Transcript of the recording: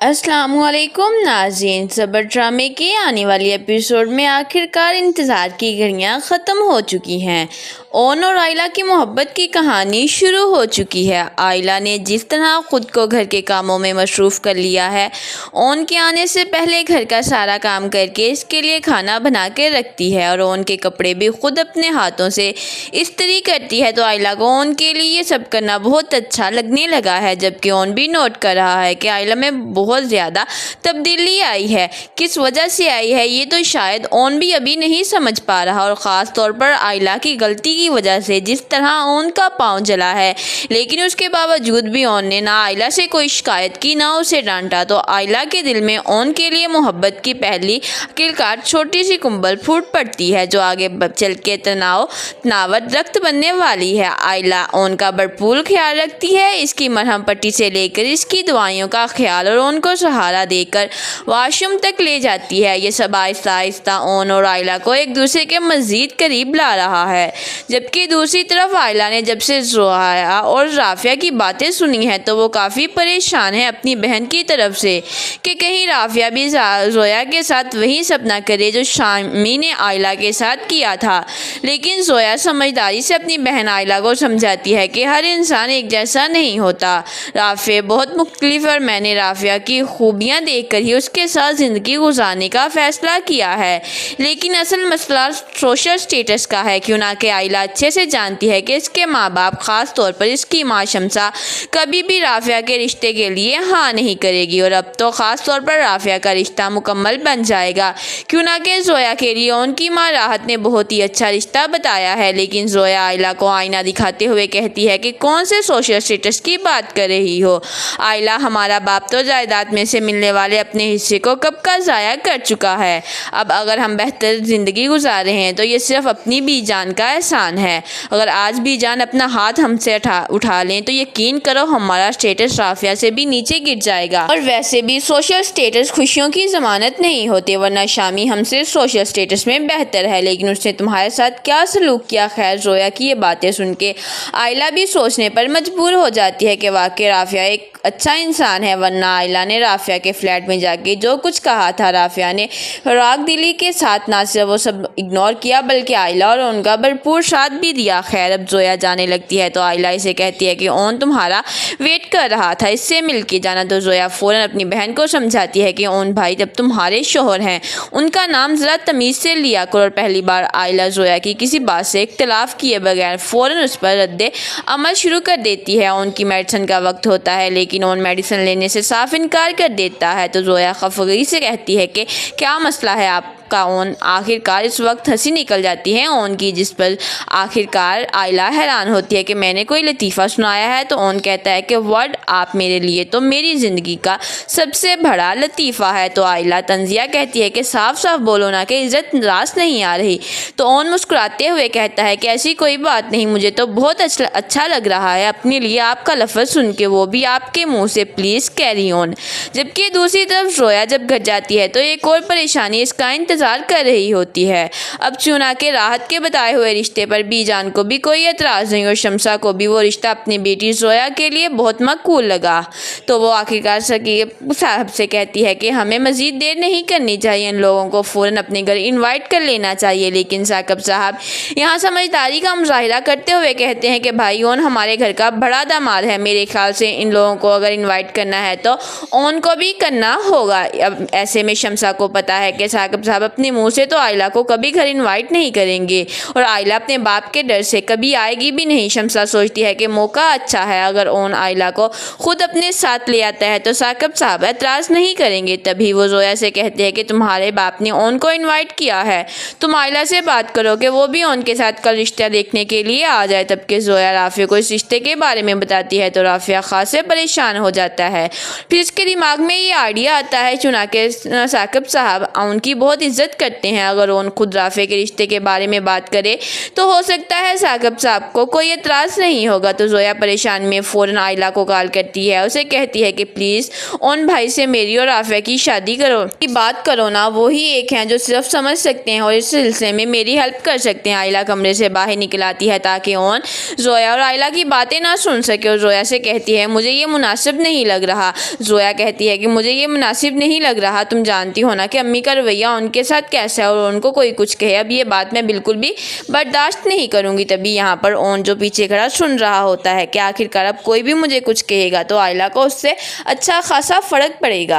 अस्सलाम वालेकुम नाज़रीन। सबर ड्रामे के आने वाली एपिसोड में आखिरकार इंतज़ार की घड़ियां ख़त्म हो चुकी हैं। ओन और आयला की मोहब्बत की कहानी शुरू हो चुकी है। आयला ने जिस तरह ख़ुद को घर के कामों में मसरूफ़ कर लिया है, ओन के आने से पहले घर का सारा काम करके इसके लिए खाना बना के रखती है और ओन के कपड़े भी खुद अपने हाथों से इस्त्री करती है। तो आयला को ओन के लिए ये सब करना बहुत अच्छा लगने लगा है, जबकि ओन भी नोट कर रहा है कि आयला में बहुत ज़्यादा तब्दीली आई है। किस वजह से आई है ये तो शायद ओन भी अभी नहीं समझ पा रहा, और ख़ास तौर पर आयला की गलती की वजह से जिस तरह ओन का पाँव जला है। लेकिन उसके बावजूद भी ओन ने ना आयला से कोई शिकायत की ना उसे डांटा। तो आयला के दिल में ओन के लिए मोहब्बत की पहली आखिरकार छोटी सी कुंबल फूट पड़ती है, जो आगे चल के तनावत रक्त बनने वाली है। आयला ओन का भरपूर ख्याल रखती है, इसकी मरहम पट्टी से लेकर इसकी दवाइयों का ख्याल, और ओन को सहारा देकर वाशरूम तक ले जाती है। ये सब आहिस्ता आहिस्ता ओन और आयला को एक दूसरे के मज़ीद करीब ला रहा है। जबकि दूसरी तरफ आयला ने जब से जोया और राफिया की बातें सुनी हैं तो वो काफ़ी परेशान है अपनी बहन की तरफ से कि कहीं राफिया भी जोया के साथ वही सपना करे जो शामी ने आयला के साथ किया था। लेकिन जोया समझदारी से अपनी बहन आयला को समझाती है कि हर इंसान एक जैसा नहीं होता। राफिया बहुत मुख्तलिफ, और मैंने राफिया की खूबियाँ देखकर ही उसके साथ ज़िंदगी गुजारने का फ़ैसला किया है। लेकिन असल मसला सोशल स्टेटस का है। क्यों ना कि आयला अच्छे से जानती है कि इसके माँ बाप, ख़ास तौर पर इसकी माँ शम्सा, कभी भी राफिया के रिश्ते के लिए हाँ नहीं करेगी, और अब तो ख़ास तौर पर राफिया का रिश्ता मुकम्मल बन जाएगा। क्यों ना कि जोया के लिए उनकी माँ राहत ने बहुत ही अच्छा रिश्ता बताया है। लेकिन जोया आयला को आईना दिखाते हुए कहती है कि कौन से सोशल स्टेटस की बात कर रही हो आयला, हमारा बाप तो जायदाद में से मिलने वाले अपने हिस्से को कब का ज़ाया कर चुका है। अब अगर हम बेहतर ज़िंदगी गुजार रहे हैं तो ये सिर्फ अपनी बीजान का एहसान है। अगर आज बीजान अपना हाथ हमसे उठा लें तो यकीन करो हमारा स्टेटस राफिया से भी नीचे गिर जाएगा। और वैसे भी सोशल स्टेटस खुशियों की ज़मानत नहीं होते, वरना शामी हमसे सोशल स्टेटस में बेहतर है, लेकिन उसने तुम्हारे साथ क्या सलूक किया। खैर, जोया की ये बातें सुन के आयला भी सोचने पर मजबूर हो जाती है कि वाकई राफिया एक अच्छा इंसान है, वरना आयला ने राफिया के फ्लैट में जाके जो कुछ कहा था, राफिया ने राग दिली के साथ ना सिर्फ वो सब इग्नोर किया बल्कि आयला और उनका भरपूर साथ भी दिया। खैर, अब जोया जाने लगती है तो आयला इसे कहती है कि ओन तुम्हारा वेट कर रहा था, इससे मिल के जाना। तो जोया फ़ौरन अपनी बहन को समझाती है कि ओन भाई जब तुम्हारे शोहर हैं उनका नाम ज़रा तमीज़ से लिया करो। और पहली बार आयला जोया की किसी बात से इख्तलाफ किए बगैर फ़ौरन उस पर रद्द अमल शुरू कर देती है। उनकी मेडिसिन का वक्त होता है, लेकिन ओन मेडिसिन लेने से साफ इनकार कर देता है। तो जोया खफगी से कहती है कि क्या मसला है आपका। ओन आखिरकार इस वक्त हंसी निकल जाती है ओन की, जिस पर आखिरकार आयला हैरान होती है कि मैंने कोई लतीफ़ा सुनाया है। तो ओन कहता है कि वर्ड आप मेरे लिए तो मेरी ज़िंदगी का सबसे बड़ा लतीफ़ा है। तो आयला तंजिया कहती है कि साफ साफ बोलो ना कि इज़्ज़त रास नहीं आ रही। तो ओन मुस्कुराते हुए कहता है कि ऐसी कोई बात नहीं, मुझे तो बहुत अच्छा लग रहा है अपने लिए आपका लफ्ज़ सुन के, वो भी आपके मुँह से, प्लीज़ कैरी ऑन। जबकि दूसरी तरफ जोया जब घर जाती है तो एक और परेशानी इसका इंतजार कर रही होती है। अब चुना के राहत के बताए हुए रिश्ते पर बीजान को भी कोई एतराज़ नहीं, और शम्सा को भी वो रिश्ता अपनी बेटी जोया के लिए बहुत मकबूल लगा। तो वो आखिरकार सकीब साहब से कहती है कि हमें मज़ीद देर नहीं करनी चाहिए, इन लोगों को फ़ौरन अपने घर इन्वाइट कर लेना चाहिए। लेकिन साकिब साहब यहाँ समझदारी का मुजाहिरा करते हुए कहते हैं कि भाई ओन हमारे घर का बड़ा दामाद है, मेरे ख्याल से इन लोगों को अगर इन्वाइट करना है तो ओन को भी करना होगा। अब ऐसे में शम्सा को पता है कि साकिब साहब अपने मुंह से तो आयला को कभी घर इनवाइट नहीं करेंगे, और आयला अपने बाप के डर से कभी आएगी भी नहीं। शम्सा सोचती है कि मौका अच्छा है, अगर ओन आयला को खुद अपने साथ ले आता है तो साकिब साहब एतराज़ नहीं करेंगे। तभी वो जोया से कहते हैं कि तुम्हारे बाप ने ओन को इन्वाइट किया है, तुम आयला से बात करो कि वो भी ओन के साथ कल रिश्ता देखने के लिए आ जाए। तब के जोया राफिया को इस रिश्ते के बारे में बताती है तो राफिया खासे परेशान हो जाता है। फिर इसके दिमाग में ये आइडिया आता है चुना के साकिब साहब उनकी बहुत عزت کرتے ہیں۔ اگر اون خود رافع کے رشتے کے بارے میں بات کرے تو ہو سکتا ہے ثاقب صاحب کو کوئی اعتراض نہیں ہوگا۔ تو زویا پریشان میں فوراً آئلہ کو کال کرتی ہے، اسے کہتی ہے کہ پلیز اون بھائی سے میری اور رافع کی شادی بات کرو نا، وہی ایک ہیں جو صرف سمجھ سکتے ہیں اور اس سلسلے میں میری ہیلپ کر سکتے ہیں۔ آئلہ کمرے سے باہر نکل آتی ہے تاکہ اون زویا اور آئلہ کی باتیں نہ سن سکے اور زویا سے کہتی ہے مجھے یہ مناسب نہیں لگ رہا۔ زویا کہتی ہے کہ مجھے یہ مناسب نہیں لگ رہا، تم جانتی ہو نا کہ امی کا رویہ ان کے ساتھ کیسا ہے اور ان کو کوئی کچھ کہے، اب یہ بات میں بالکل بھی برداشت نہیں کروں گی۔ تبھی یہاں پر اون جو پیچھے کھڑا سن رہا ہوتا ہے کہ آخرکار اب کوئی بھی مجھے کچھ کہے گا تو آئلہ کو اس سے اچھا خاصا فرق پڑے گا۔